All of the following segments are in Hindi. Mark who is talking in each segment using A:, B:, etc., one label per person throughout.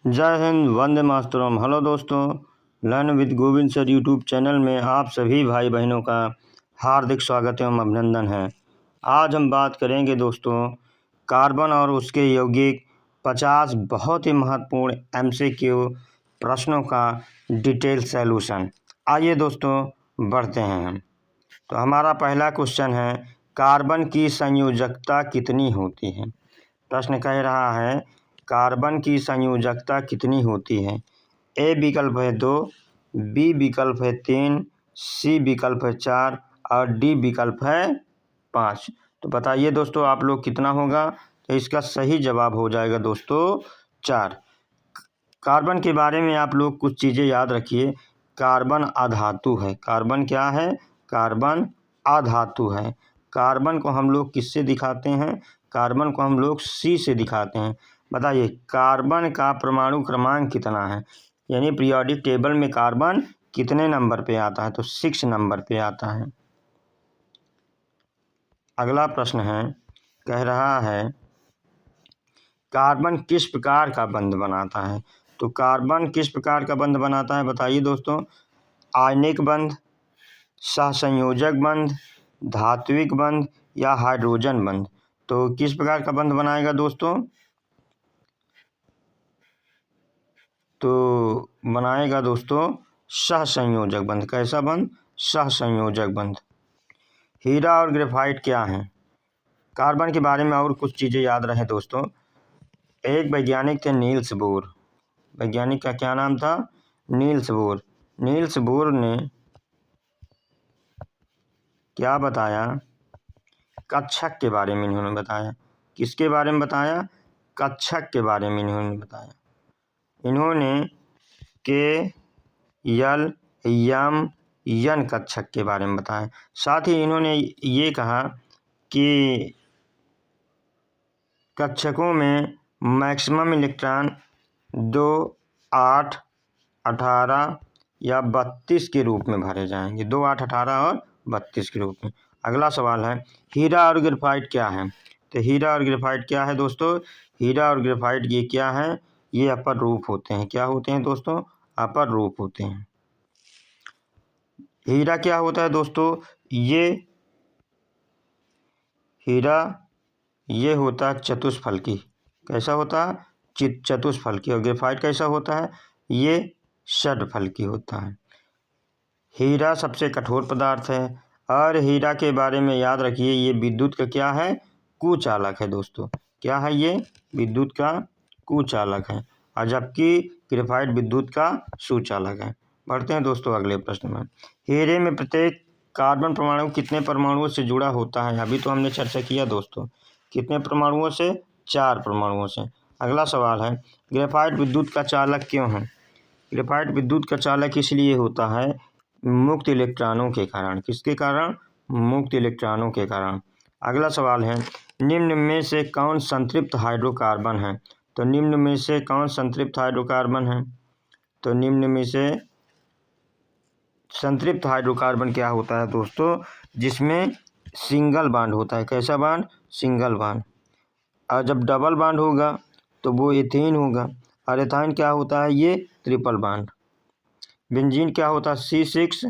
A: जय हिंद, वंदे मातरम। हेलो दोस्तों, learn with Govind sir YouTube channel में आप सभी भाई बहनों का हार्दिक स्वागत एवं अभिनंदन है। आज हम बात करेंगे दोस्तों कार्बन और उसके यौगिक 50 बहुत ही महत्वपूर्ण MCQ प्रश्नों का डिटेल सॉल्यूशन। आइए दोस्तों बढ़ते हैं हम। तो हमारा पहला क्वेश्चन है, कार्बन की संयोजकता कितनी होती है। प्रश्न कह रहा है कार्बन की संयोजकता कितनी होती है। ए विकल्प है 2, बी विकल्प है 3, सी विकल्प है 4 और डी विकल्प है 5। तो बताइए दोस्तों आप लोग कितना होगा। तो इसका सही जवाब हो जाएगा दोस्तों 4। कार्बन के बारे में आप लोग कुछ चीज़ें याद रखिए। कार्बन अधातु है। कार्बन क्या है? कार्बन अधातु है। कार्बन को हम लोग किससे दिखाते हैं? कार्बन को हम लोग C से दिखाते हैं। बताइए कार्बन का परमाणु क्रमांक कितना है, यानी पीरियोडिक टेबल में कार्बन कितने नंबर पे आता है? तो 6 नंबर पे आता है। अगला प्रश्न है, कह रहा है कार्बन किस प्रकार का बंध बनाता है। तो कार्बन किस प्रकार का बंध बनाता है बताइए दोस्तों। आयनिक बंध, सहसंयोजक बंध, धात्विक बंध या हाइड्रोजन बंध। तो किस प्रकार का बंध बनाएगा दोस्तों? तो बनाएगा दोस्तों सहसंयोजक बंध। कैसा बंध? सहसंयोजक बंध। हीरा और ग्रेफाइट क्या है? कार्बन के बारे में और कुछ चीज़ें याद रहे दोस्तों। एक वैज्ञानिक थे नील्स बोर। वैज्ञानिक का क्या नाम था? Niels Bohr. नील्स बोर ने क्या बताया? कक्षक के बारे में इन्होंने बताया। किसके बारे में बताया? कक्षक के बारे में इन्होंने बताया। इन्होंने के यल यम यन कक्षक के बारे में बताया। साथ ही इन्होंने ये कहा कि कक्षकों में मैक्सिमम इलेक्ट्रॉन 2, 8, 18 या 32 के रूप में भरे जाएंगे। 2, 8, 18 और 32 के रूप में। अगला सवाल है, हीरा और ग्रेफाइट क्या है। तो हीरा और ग्रेफाइट क्या है दोस्तों? हीरा और ग्रेफाइट ये क्या है? ये अपर रूप होते हैं। क्या होते हैं दोस्तों? अपर रूप होते हैं। हीरा क्या होता है दोस्तों? ये हीरा ये होता है चतुष्फलकी। कैसा होता है? चतुष्फलकी। और ग्रेफाइट कैसा होता है? ये षटफलकी होता है। हीरा सबसे कठोर पदार्थ है और हीरा के बारे में याद रखिए ये विद्युत का क्या है? कुचालक है दोस्तों। क्या है ये? विद्युत का कुचालक है। और जबकि ग्रेफाइट विद्युत का सुचालक है। बढ़ते हैं दोस्तों अगले प्रश्न में। हीरे में प्रत्येक कार्बन परमाणु कितने परमाणुओं से जुड़ा होता है? अभी तो हमने चर्चा किया दोस्तों। कितने परमाणुओं से? 4 परमाणुओं से। अगला सवाल है, ग्रेफाइट विद्युत का चालक क्यों है? ग्रेफाइट विद्युत का चालक इसलिए होता है मुक्त इलेक्ट्रॉनों के कारण। किसके कारण? मुक्त इलेक्ट्रॉनों के कारण। अगला सवाल है, निम्न में से कौन संतृप्त हाइड्रोकार्बन है? तो निम्न में से कौन संतृप्त हाइड्रोकार्बन है? तो निम्न में से संतृप्त हाइड्रोकार्बन क्या होता है दोस्तों? जिसमें सिंगल बॉन्ड होता है। कैसा बॉन्ड? Single bond. और जब डबल बॉन्ड होगा तो वो एथेन होगा। और एथाइन क्या होता है? ये ट्रिपल बॉन्ड। बेंजीन क्या होता है? C6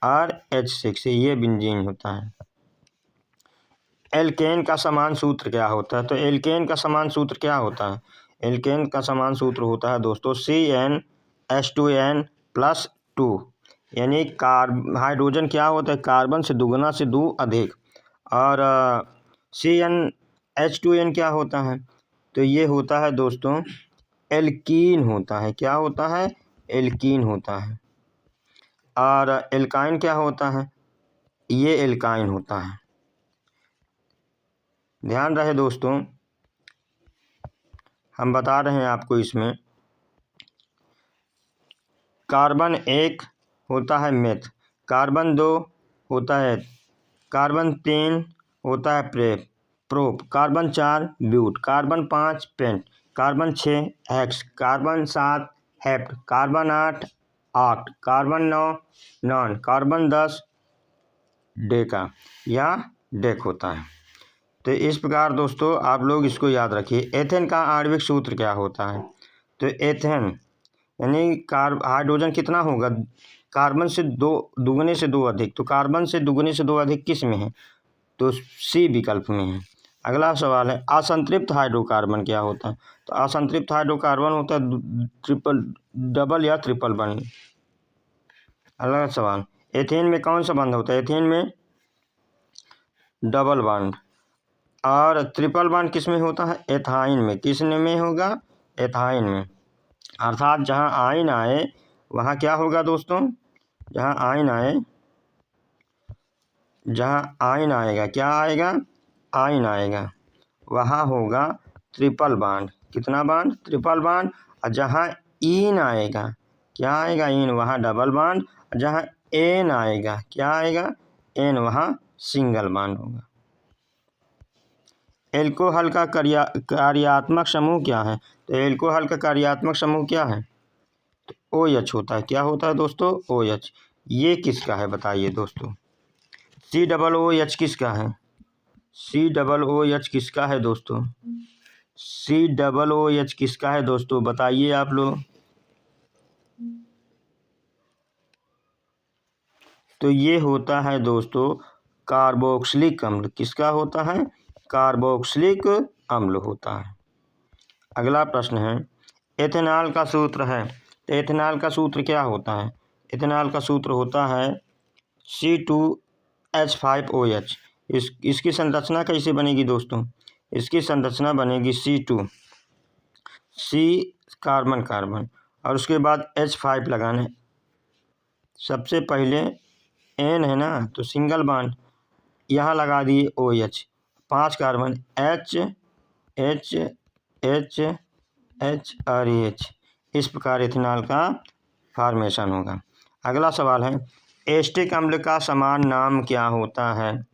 A: और H6, ये बेंजीन होता है। एल्केन का समान सूत्र क्या होता है? तो एल्केन का समान सूत्र क्या होता है? एल्केन का समान सूत्र होता है दोस्तों CnH2n+2। यानी हाइड्रोजन क्या होता है? कार्बन से दुगना से 2 अधिक। और CnH2n क्या होता है? तो ये होता है दोस्तों एल्कीन होता है। क्या होता है? एल्कीन होता है। और एल्काइन क्या होता है? ये एल्काइन होता है। ध्यान रहे दोस्तों, हम बता रहे हैं आपको इसमें कार्बन 1 होता है मेथ, कार्बन 2 होता है, कार्बन 3 होता है prop, carbon 4 but, carbon 5 pent, carbon 6 hex, carbon 7 hept, carbon 8 oct, carbon 9 non, carbon 10 deca या डेक होता है। तो इस प्रकार दोस्तों आप लोग इसको याद रखिए। एथेन का आणविक सूत्र क्या होता है? तो एथेन यानी हाइड्रोजन कितना होगा, कार्बन से दुगने से 2 अधिक। तो कार्बन से दुगने से 2 अधिक किस में है, तो सी विकल्प में है। अगला सवाल है असंतृप्त हाइड्रोकार्बन क्या होता है। तो असंतृप्त हाइड्रोकार्बन होता है डबल या ट्रिपल बॉन्ड। अगला सवाल एथेन में कौन सा बॉन्ड होता है, एथेन में डबल बॉन्ड। और ट्रिपल बॉन्ड किस में होता है, एथाइन में। किस में होगा, एथाइन में। अर्थात जहाँ आयन आए वहाँ क्या होगा दोस्तों, जहाँ आयन आएगा, क्या आएगा, आयन आएगा, वहाँ होगा ट्रिपल बॉन्ड। कितना बॉन्ड, ट्रिपल बॉन्ड। और जहाँ ईन आएगा, क्या आएगा, ईन, वहाँ डबल बॉन्ड। जहाँ एन आएगा, क्या आएगा, एन, वहाँ सिंगल बॉन्ड होगा। एल्कोहल का कार्यात्मक समूह क्या है। तो एल्कोहल का कार्यात्मक समूह क्या है, तो OH होता है। क्या होता है दोस्तों, OH। ये किसका है बताइए दोस्तों, COOH किसका है, COOH किसका है दोस्तों, COOH किसका है दोस्तों, बताइए आप लोग। तो ये होता है दोस्तों कार्बोक्सिलिक अम्ल। किसका होता है, कार्बोक्सिलिक अम्ल होता है। अगला प्रश्न है एथेनॉल का सूत्र है। तो एथेनॉल का सूत्र क्या होता है, एथेनॉल का सूत्र होता है C2H5OH। इसकी संरचना कैसे बनेगी दोस्तों, इसकी संरचना बनेगी C2, C कार्बन कार्बन और उसके बाद H5 लगाना है। सबसे पहले N है ना, तो सिंगल बॉन्ड, यहाँ लगा दिए OH, 5 carbon, H H H H और H। इस प्रकार इथेनॉल का फॉर्मेशन होगा। अगला सवाल है एस्टिक अम्ल का समान नाम क्या होता है।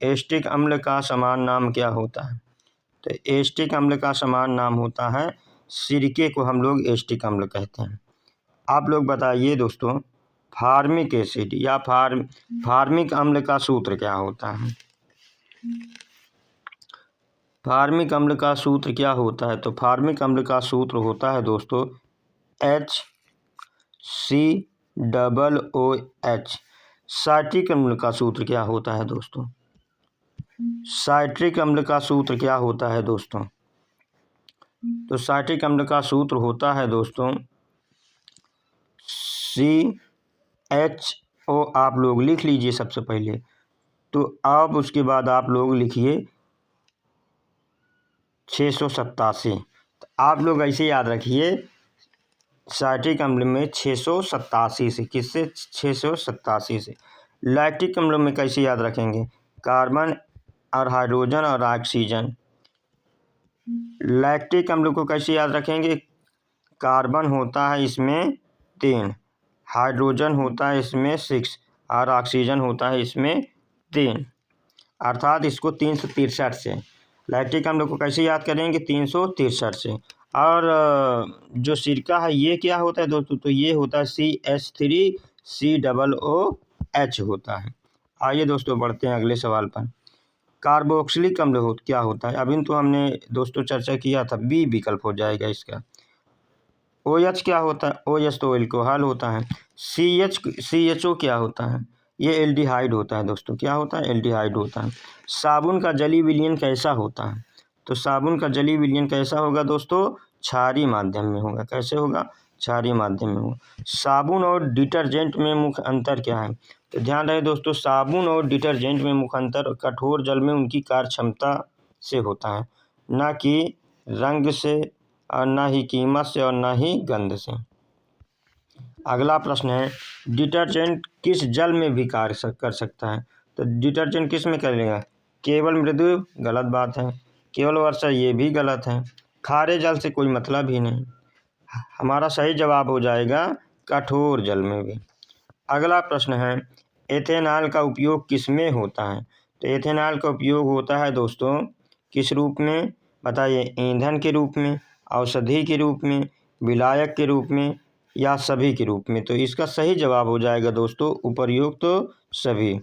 A: एस्टिक अम्ल का समान नाम क्या होता है, तो एस्टिक अम्ल का समान नाम होता है, सिरके को हम लोग एस्टिक अम्ल कहते हैं। आप लोग बताइए दोस्तों फार्मिक एसिड या फार्मिक अम्ल का सूत्र क्या होता है। फार्मिक अम्ल का सूत्र क्या होता है, तो फार्मिक अम्ल का सूत्र होता है दोस्तों HCOOH। साइट्रिक अम्ल का सूत्र क्या होता है दोस्तों, साइट्रिक अम्ल का सूत्र क्या होता है दोस्तों, तो साइट्रिक अम्ल का सूत्र होता है दोस्तों CHO। आप लोग लिख लीजिए सबसे पहले, तो अब उसके बाद आप लोग लिखिए 687। तो आप लोग ऐसे याद रखिए साइट्रिक अम्ल में 687 से, किससे, 687 से। लैक्टिक अम्ल में कैसे याद रखेंगे, कार्बन और हाइड्रोजन और ऑक्सीजन। लैक्टिक अम्ल को कैसे याद रखेंगे, कार्बन होता है इसमें 3, हाइड्रोजन होता है इसमें 6 और ऑक्सीजन होता है इसमें 3, अर्थात इसको 363 से। लैक्टिक अम्ल को कैसे याद करेंगे, 363 से। और जो सिरका है ये क्या होता है दोस्तों, तो ये होता है CH3COOH होता है। आइए दोस्तों बढ़ते हैं अगले सवाल पर। कार्बोक्सिलिक अम्ल क्या होता है, अभी तो हमने दोस्तों चर्चा किया था, बी विकल्प हो जाएगा इसका। OH क्या होता है, OH तो एल्कोहल होता है। CHO क्या होता है, ये एल्डिहाइड होता है दोस्तों। क्या होता है, एल्डिहाइड होता है। साबुन का जलीय विलयन कैसा होता है, तो साबुन का जलीय विलयन कैसा होगा दोस्तों, क्षारीय माध्यम में होगा। कैसे होगा, क्षारीय माध्यम में होगा। साबुन और डिटर्जेंट में मुख्य अंतर क्या है, तो ध्यान रहे दोस्तों साबुन और डिटर्जेंट में मुख्य अंतर कठोर जल में उनकी कार्य क्षमता से होता है, ना कि रंग से और ना ही कीमत से और ना ही गंध से। अगला प्रश्न है डिटर्जेंट किस जल में भी कार्य कर सकता है, तो डिटर्जेंट किस में करेगा, केवल मृदु, गलत बात है। केवल वर्षा, ये भी गलत है। खारे जल से कोई मतलब ही नहीं। हमारा सही जवाब हो जाएगा कठोर जल में भी। अगला प्रश्न है एथेनॉल का उपयोग किस में होता है, तो एथेनॉल का उपयोग होता है दोस्तों किस रूप में, बताइए, ईंधन के रूप में, औषधि के रूप में, विलायक के रूप में या सभी के रूप में। तो इसका सही जवाब हो जाएगा दोस्तों उपर्युक्त तो सभी।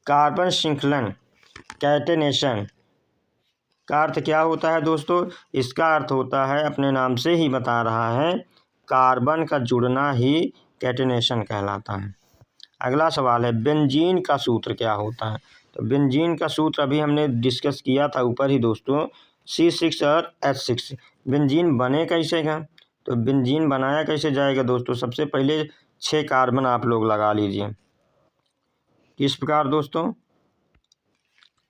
A: कार्बन श्रृंखलन कैटेनेशन का अर्थ क्या होता है दोस्तों? इसका अर्थ होता है, अपने नाम से ही बता रहा है, कार्बन का जुड़ना ही कैटेनेशन कहलाता है। अगला सवाल है, बेंजीन का सूत्र क्या होता है? तो बेंजीन का सूत्र अभी हमने डिस्कस किया था ऊपर ही दोस्तों, C6 और H6। बेंजीन बने कैसे गा? तो बेंजीन बनाया कैसे जाएगा दोस्तों? सबसे पहले 6 कार्बन आप लोग लगा लीजिए। किस प्रकार दोस्तों?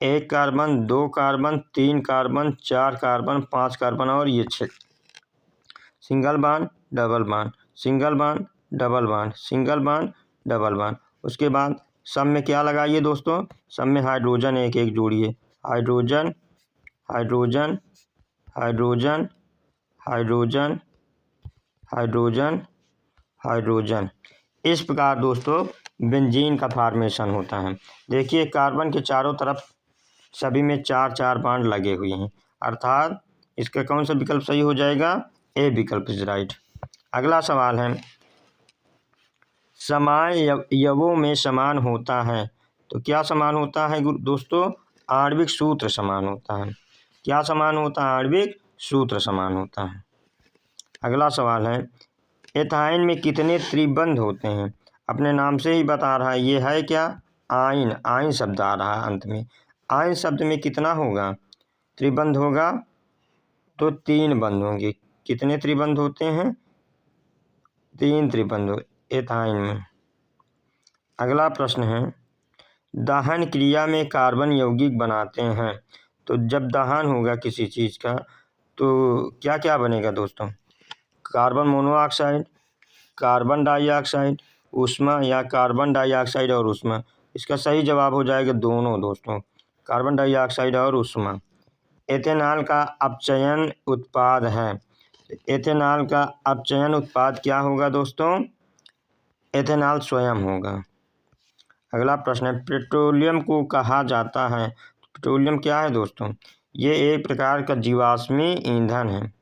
A: 1 carbon, 2 carbon, 3 carbon, 4 carbon, 5 carbon और ये 6। Single bond, double bond, single bond, double bond, single bond, double bond. उसके बाद सब में क्या लगाइए दोस्तों? सब में हाइड्रोजन एक एक जोड़िए। Hydrogen, hydrogen, hydrogen, hydrogen, hydrogen, hydrogen. इस प्रकार दोस्तों बेंजीन का फॉर्मेशन होता है। देखिए कार्बन के चारों तरफ सभी में 4 4 बॉन्ड लगे हुए हैं, अर्थात इसका कौन सा विकल्प सही हो जाएगा? ए विकल्प इज राइट। अगला सवाल है, समान यवों में समान होता है। तो क्या समान होता है दोस्तों? आणविक सूत्र समान होता है। क्या समान होता है? आणविक सूत्र समान होता है। अगला सवाल है, एथाइन में कितने त्रिबंध होते हैं? अपने नाम से ही बता रहा है, ये है क्या? आयन। आयन शब्द आ रहा है अंत में। आयन शब्द में कितना होगा? त्रिबंध होगा तो 3 बंध होंगे। कितने त्रिबंध होते हैं? 3 त्रिबंध एथाइन में। अगला प्रश्न है, दहन क्रिया में कार्बन यौगिक बनाते हैं। तो जब दहन होगा किसी चीज़ का तो क्या क्या बनेगा दोस्तों? कार्बन मोनोऑक्साइड, कार्बन डाइऑक्साइड, ऊष्मा, या कार्बन डाइऑक्साइड और ऊष्मा। इसका सही जवाब हो जाएगा दोनों दोस्तों, कार्बन डाइऑक्साइड और ऊष्मा। एथेनॉल का अपचयन उत्पाद है। एथेनॉल का अपचयन उत्पाद क्या होगा दोस्तों? एथेनॉल स्वयं होगा। अगला प्रश्न है, पेट्रोलियम को कहा जाता है। पेट्रोलियम क्या है दोस्तों? ये एक प्रकार का जीवाश्मी ईंधन है।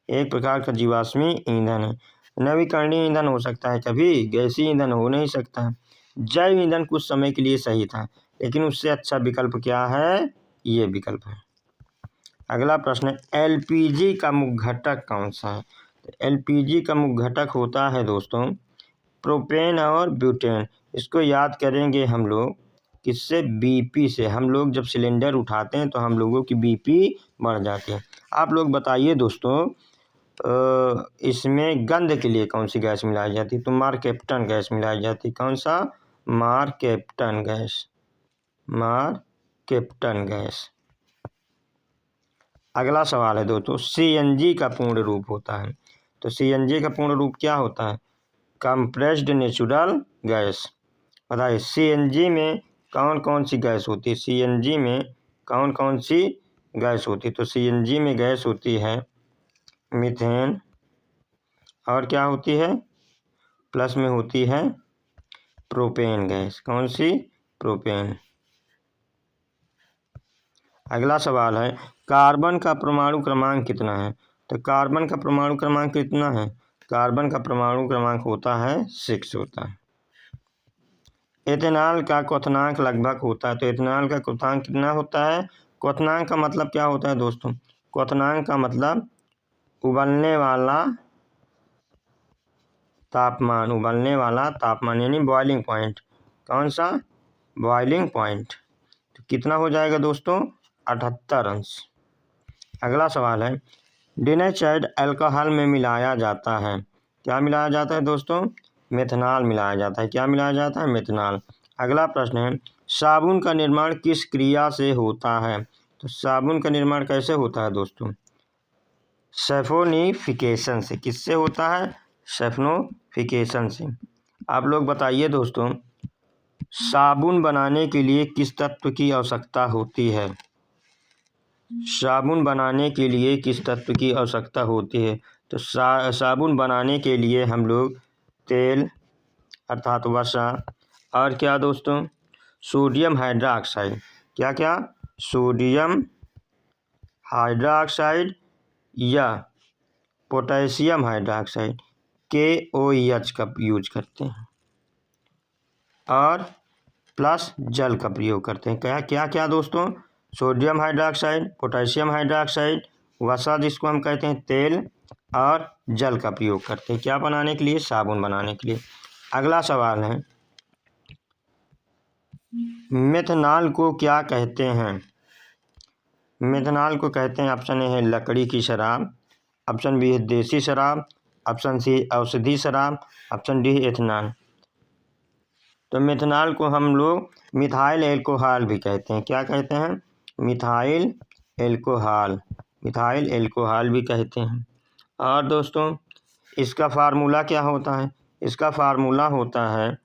A: एक प्रकार का जीवाश्मी ईंधन है। नवीकरणीय ईंधन हो सकता है, कभी गैसीय ईंधन हो नहीं सकता। जैव ईंधन कुछ समय के लिए सही था, लेकिन उससे अच्छा विकल्प क्या है? ये विकल्प है। अगला प्रश्न है, एलपीजी का मुख्य घटक कौन सा है? एलपीजी का मुख्य घटक होता है दोस्तों प्रोपेन और ब्यूटेन। इसको याद करेंगे हम लोग किससे? बीपी से। हम लोग जब सिलेंडर उठाते हैं तो हम लोगों की बीपी बढ़ जाती है। आप लोग बताइए दोस्तों, इसमें गंध के लिए कौन सी गैस मिलाई जाती है? तो मारकेप्टन गैस मिलाई जाती है। कौन सा? मारकेप्टन गैस। मारकेप्टन गैस। अगला सवाल है दोस्तों, सीएनजी का पूर्ण रूप होता है। तो सीएनजी का पूर्ण रूप क्या होता है? Compressed natural gas. बताइए सीएनजी में कौन कौन सी गैस होती है? सीएनजी में कौन कौन सी गैस होती है? तो सीएनजी में गैस होती है मीथेन, और क्या होती है? प्लस में होती है प्रोपेन गैस। कौन सी? प्रोपेन। अगला सवाल है, कार्बन का परमाणु क्रमांक कितना है? तो कार्बन का परमाणु क्रमांक कितना है? कार्बन का परमाणु क्रमांक होता है 6 होता है। एथेनॉल का क्वथनांक लगभग होता है। तो एथेनॉल का क्वथनांक कितना होता है? क्वथनांक का मतलब क्या होता है दोस्तों? क्वथनांक का मतलब उबलने वाला तापमान। उबलने वाला तापमान यानी बॉइलिंग पॉइंट। कौन सा? Boiling point. तो कितना हो जाएगा दोस्तों? 78 अंश। अगला सवाल है, डिनेचर्ड अल्कोहल में मिलाया जाता है। क्या मिलाया जाता है दोस्तों? मेथनॉल मिलाया जाता है। क्या मिलाया जाता है? मेथनॉल। अगला प्रश्न है, साबुन का निर्माण किस क्रिया से होता है? तो साबुन का निर्माण कैसे होता है दोस्तों? सैफोनिफिकेशन से। किससे होता है? सैफोनिफिकेशन से। आप लोग बताइए दोस्तों, साबुन बनाने के लिए किस तत्व की आवश्यकता होती है? साबुन बनाने के लिए किस तत्व की आवश्यकता होती है? तो साबुन बनाने के लिए हम लोग तेल अर्थात वसा, और क्या दोस्तों? Sodium hydroxide. क्या क्या? सोडियम हाइड्रोक्साइड या पोटेशियम हाइड्रोक्साइड KOH का यूज करते हैं, और प्लस जल का प्रयोग करते हैं। क्या क्या क्या दोस्तों? सोडियम हाइड्रोक्साइड, पोटेशियम हाइड्रोक्साइड, वसा जिसको हम कहते हैं तेल, और जल का प्रयोग करते हैं। क्या बनाने के लिए? साबुन बनाने के लिए। अगला सवाल है, मेथनॉल को क्या कहते हैं? मेथनॉल को कहते हैं, ऑप्शन ए है लकड़ी की शराब, ऑप्शन बी है देसी शराब, ऑप्शन सी औषधि शराब, ऑप्शन डी एथेनॉल। तो मेथनॉल को हम लोग मिथाइल एल्कोहल भी कहते हैं। क्या कहते हैं? मिथाइल एल्कोहल, मिथाइल एल्कोहल भी कहते हैं। और दोस्तों इसका फार्मूला क्या होता है? इसका फार्मूला होता है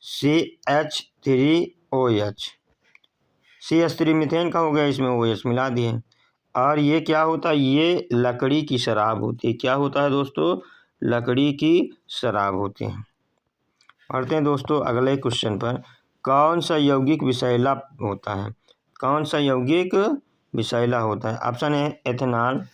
A: CH3OH। CH3 मीथेन का हो गया, इसमें OH मिला दिए। और ये क्या होता है? ये लकड़ी की शराब होती है। क्या होता है दोस्तों? लकड़ी की शराब होती है। पढ़ते हैं दोस्तों अगले क्वेश्चन पर। कौन सा यौगिक विषैला होता है? कौन सा यौगिक विषैला होता है? Option A ethanol,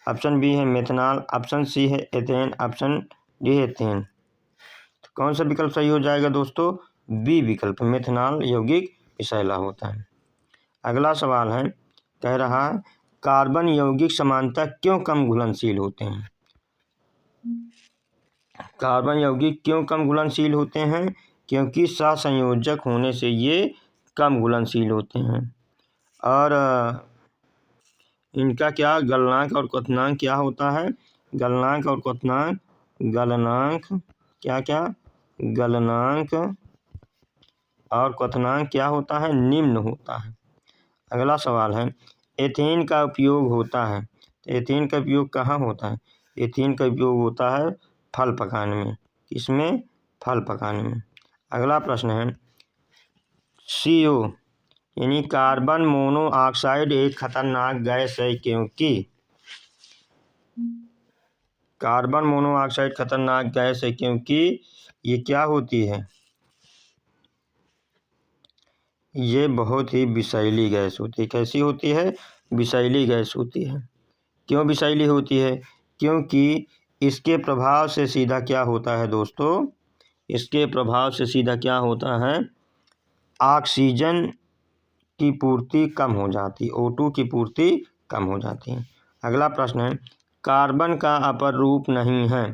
A: option B है मेथनॉल, ऑप्शन सी है एथेन, ऑप्शन डी है एथेन। तो कौन सा विकल्प सही हो जाएगा दोस्तों? बी विकल्प, मेथनॉल यौगिक विषैला होता है। अगला सवाल है, कह रहा है कार्बन यौगिक समानता क्यों कम घुलनशील होते हैं? कार्बन यौगिक क्यों कम घुलनशील होते हैं? क्योंकि सहसंयोजक होने से ये कम घुलनशील होते हैं। और इनका क्या गलनांक और क्वथनांक क्या होता है? गलनांक और क्वथनांक, गलनांक क्या क्या गलनांक और क्वथनांक क्या होता है? निम्न होता है। अगला सवाल है, एथेन का उपयोग होता है, एथेन का उपयोग कहाँ होता है? एथेन का उपयोग होता है फल पकाने में। किसमें? फल पकाने में। अगला प्रश्न है, CO यानी कार्बन मोनोऑक्साइड एक खतरनाक गैस है क्योंकि? कार्बन मोनोऑक्साइड खतरनाक गैस है क्योंकि ये क्या होती है? ये बहुत ही विषैली गैस होती है। कैसी होती है? विषैली गैस होती है। क्यों विषैली होती है? क्योंकि इसके प्रभाव से सीधा क्या होता है दोस्तों? इसके प्रभाव से सीधा क्या होता है? ऑक्सीजन की पूर्ति कम हो जाती, O2 की पूर्ति कम हो जाती है। अगला प्रश्न है, कार्बन का अपर रूप नहीं है,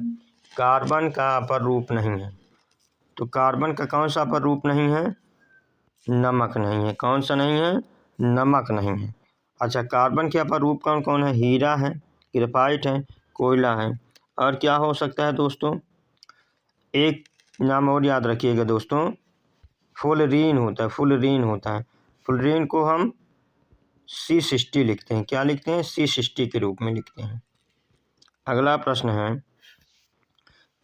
A: कार्बन का अपर रूप नहीं है। तो कार्बन का कौन सा अपर रूप नहीं है? नमक नहीं है। कौन सा नहीं है? नमक नहीं है। अच्छा, कार्बन के अपर रूप कौन कौन है? हीरा है, ग्रेफाइट है, कोयला है। और क्या हो सकता है दोस्तों? एक नाम और याद रखिएगा दोस्तों, फुलरीन होता है, फुलरीन होता है। फुलरीन को हम C60 लिखते हैं। क्या लिखते हैं? C60 के रूप में लिखते हैं। अगला प्रश्न है,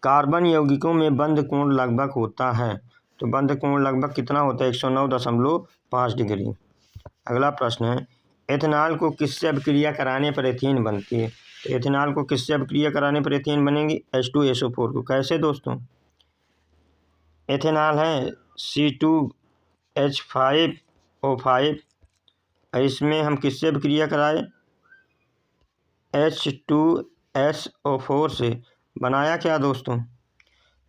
A: कार्बन यौगिकों में बंध कोण लगभग होता है। तो बंध कोण लगभग कितना होता है? 109.5 डिग्री। अगला प्रश्न है, एथेनॉल को किससे अभिक्रिया कराने पर एथीन बनती है? तो एथेनॉल को किससे अभिक्रिया कराने पर एथीन बनेगी? H2SO4 को। कैसे दोस्तों? एथेनॉल है C2H5O5, इसमें हम किससे अभिक्रिया कराए? H2SO4 से। बनाया क्या दोस्तों?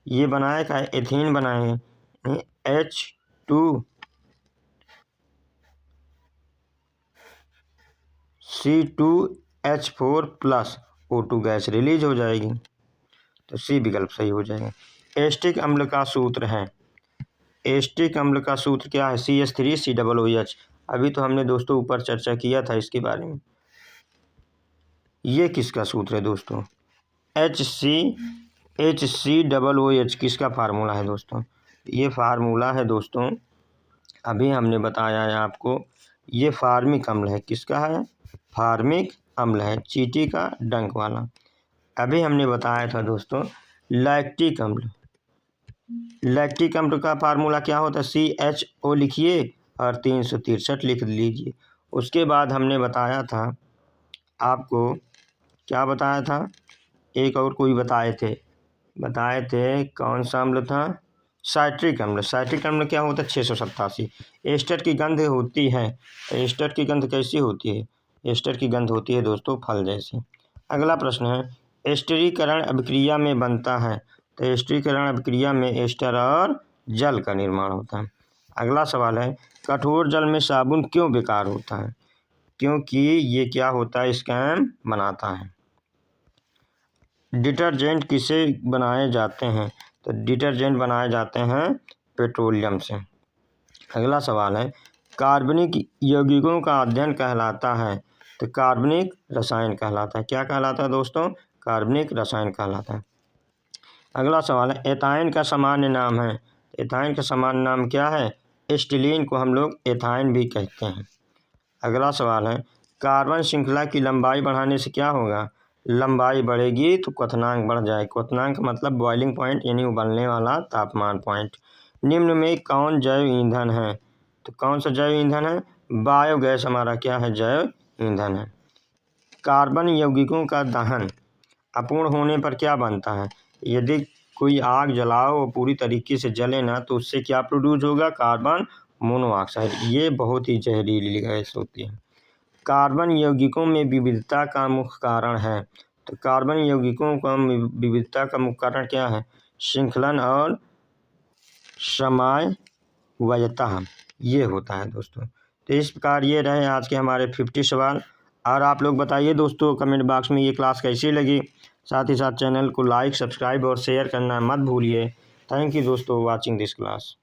A: ये बनाया क्या? एथीन बनाए हैं। C2H4 plus O2 gas release हो जाएगी। तो सी विकल्प सही हो जाएगा। एस्टिक अम्ल का सूत्र है, एस्टिक अम्ल का सूत्र क्या है? CH3COOH। अभी तो हमने दोस्तों ऊपर चर्चा किया था इसके बारे में। ये किसका सूत्र है दोस्तों? HCOOH किसका फार्मूला है दोस्तों? ये फार्मूला है दोस्तों, अभी हमने बताया है आपको, ये फार्मिक अम्ल है। किसका है? फार्मिक अम्ल है, चींटी का डंक वाला। अभी हमने बताया था दोस्तों लैक्टिक अम्ल। लैक्टिक अम्ल का फार्मूला क्या होता है? CHO लिखिए और 363 लिख लीजिए। उसके बाद हमने बताया था आपको, क्या बताया था? एक और कोई बताए थे कौन सा अम्ल था? साइट्रिक अम्ल। साइट्रिक अम्ल क्या होता है? 687। एस्टर की गंध होती है। एस्टर की गंध कैसी होती है? एस्टर की गंध होती है दोस्तों फल जैसी। अगला प्रश्न है, एस्टरीकरण अभिक्रिया में बनता है। तो एस्टरीकरण अभिक्रिया में एस्टर और जल का निर्माण होता है। अगला सवाल है, कठोर जल में साबुन क्यों बेकार होता है? क्योंकि ये क्या होता है, स्कैम बनाता है। डिटर्जेंट किसे बनाए जाते हैं? तो डिटर्जेंट बनाए जाते हैं पेट्रोलियम से। अगला सवाल है, कार्बनिक यौगिकों का अध्ययन कहलाता है? तो कार्बनिक रसायन कहलाता है। क्या कहलाता है दोस्तों? कार्बनिक रसायन कहलाता है। अगला सवाल है, एथाइन का सामान्य नाम है? एथाइन का सामान्य नाम क्या है? एस्टिलीन को हम लोग एथाइन भी कहते हैं। अगला सवाल है, कार्बन श्रृंखला की लंबाई बढ़ाने से क्या होगा? लंबाई बढ़ेगी तो क्वथनांक बढ़ जाए। क्वथनांक मतलब बॉइलिंग पॉइंट यानी उबलने वाला तापमान पॉइंट। निम्न में कौन जैव ईंधन है? तो कौन सा जैव ईंधन है? बायोगैस हमारा क्या है? जैव ईंधन है। कार्बन यौगिकों का दहन अपूर्ण होने पर क्या बनता है? यदि कोई आग जलाओ और पूरी तरीके से जले ना तो उससे क्या प्रोड्यूस होगा? Carbon monoxide. ये बहुत ही जहरीली गैस होती है। कार्बन यौगिकों में विविधता का मुख्य कारण है? तो कार्बन यौगिकों का विविधता का मुख्य कारण क्या है? श्रृंखलन और समवायता, ये होता है दोस्तों। तो इस प्रकार ये रहे आज के हमारे 50 सवाल। और आप लोग बताइए दोस्तों कमेंट बॉक्स में ये क्लास कैसी लगी। साथ ही साथ चैनल को लाइक, सब्सक्राइब और शेयर करना मत भूलिए। थैंक यू दोस्तों वॉचिंग दिस क्लास।